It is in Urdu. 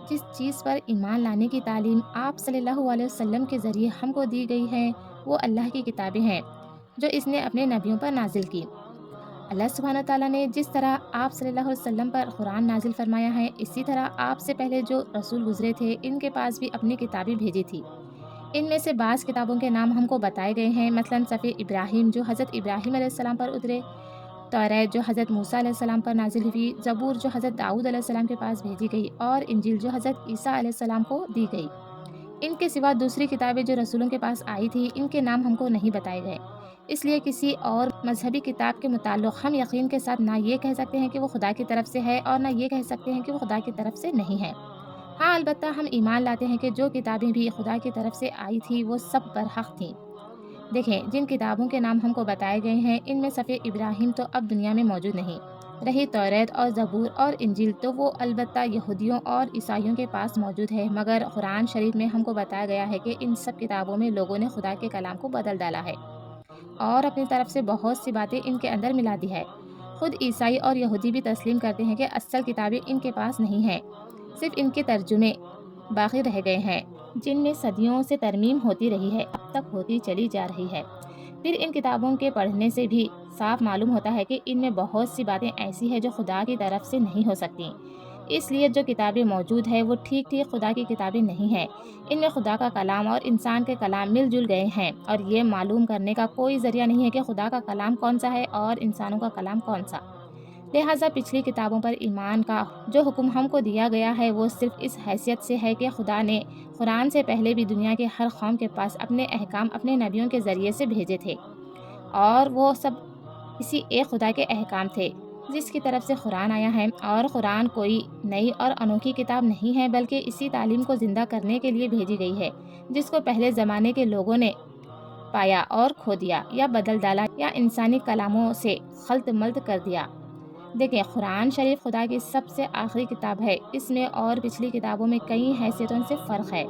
جس چیز پر ایمان لانے کی تعلیم آپ صلی اللہ علیہ وسلم کے ذریعے ہم کو دی گئی ہے وہ اللہ کی کتابیں ہیں جو اس نے اپنے نبیوں پر نازل کی۔ اللہ سبحانہ تعالیٰ نے جس طرح آپ صلی اللہ علیہ وسلم پر قرآن نازل فرمایا ہے، اسی طرح آپ سے پہلے جو رسول گزرے تھے ان کے پاس بھی اپنی کتابیں بھیجی تھی۔ ان میں سے بعض کتابوں کے نام ہم کو بتائے گئے ہیں، مثلاً صفی ابراہیم جو حضرت ابراہیم علیہ السلام پر اترے، توریت جو حضرت موسیٰ علیہ السلام پر نازل ہوئی، زبور جو حضرت داؤد علیہ السلام کے پاس بھیجی گئی، اور انجیل جو حضرت عیسیٰ علیہ السلام کو دی گئی۔ ان کے سوا دوسری کتابیں جو رسولوں کے پاس آئی تھی ان کے نام ہم کو نہیں بتائے گئے، اس لیے کسی اور مذہبی کتاب کے متعلق ہم یقین کے ساتھ نہ یہ کہہ سکتے ہیں کہ وہ خدا کی طرف سے ہے اور نہ یہ کہہ سکتے ہیں کہ وہ خدا کی طرف سے نہیں ہے۔ ہاں البتہ ہم ایمان لاتے ہیں کہ جو کتابیں بھی خدا کی طرف سے آئی تھی وہ سب برحق تھیں۔ دیکھیں، جن کتابوں کے نام ہم کو بتائے گئے ہیں ان میں صفی ابراہیم تو اب دنیا میں موجود نہیں رہی، توریت اور زبور اور انجیل تو وہ البتہ یہودیوں اور عیسائیوں کے پاس موجود ہے، مگر قرآن شریف میں ہم کو بتایا گیا ہے کہ ان سب کتابوں میں لوگوں نے خدا کے کلام کو بدل ڈالا ہے اور اپنی طرف سے بہت سی باتیں ان کے اندر ملا دی ہے۔ خود عیسائی اور یہودی بھی تسلیم کرتے ہیں کہ اصل کتابیں ان کے پاس نہیں ہیں، صرف ان کے ترجمے باقی رہ گئے ہیں جن میں صدیوں سے ترمیم ہوتی رہی ہے، اب تک ہوتی چلی جا رہی ہے۔ پھر ان کتابوں کے پڑھنے سے بھی صاف معلوم ہوتا ہے کہ ان میں بہت سی باتیں ایسی ہیں جو خدا کی طرف سے نہیں ہو سکتی، اس لیے جو کتابیں موجود ہیں وہ ٹھیک ٹھیک خدا کی کتابیں نہیں ہیں۔ ان میں خدا کا کلام اور انسان کے کلام مل جل گئے ہیں، اور یہ معلوم کرنے کا کوئی ذریعہ نہیں ہے کہ خدا کا کلام کون سا ہے اور انسانوں کا کلام کون سا۔ لہٰذا پچھلی کتابوں پر ایمان کا جو حکم ہم کو دیا گیا ہے وہ صرف اس حیثیت سے ہے کہ خدا نے قرآن سے پہلے بھی دنیا کے ہر قوم کے پاس اپنے احکام اپنے نبیوں کے ذریعے سے بھیجے تھے، اور وہ سب اسی ایک خدا کے احکام تھے جس کی طرف سے قرآن آیا ہے۔ اور قرآن کوئی نئی اور انوکھی کتاب نہیں ہے بلکہ اسی تعلیم کو زندہ کرنے کے لیے بھیجی گئی ہے جس کو پہلے زمانے کے لوگوں نے پایا اور کھو دیا یا بدل ڈالا یا انسانی کلاموں سے خلط ملط کر دیا۔ دیکھیں، قرآن شریف خدا کی سب سے آخری کتاب ہے، اس میں اور پچھلی کتابوں میں کئی حیثیتوں سے فرق ہے۔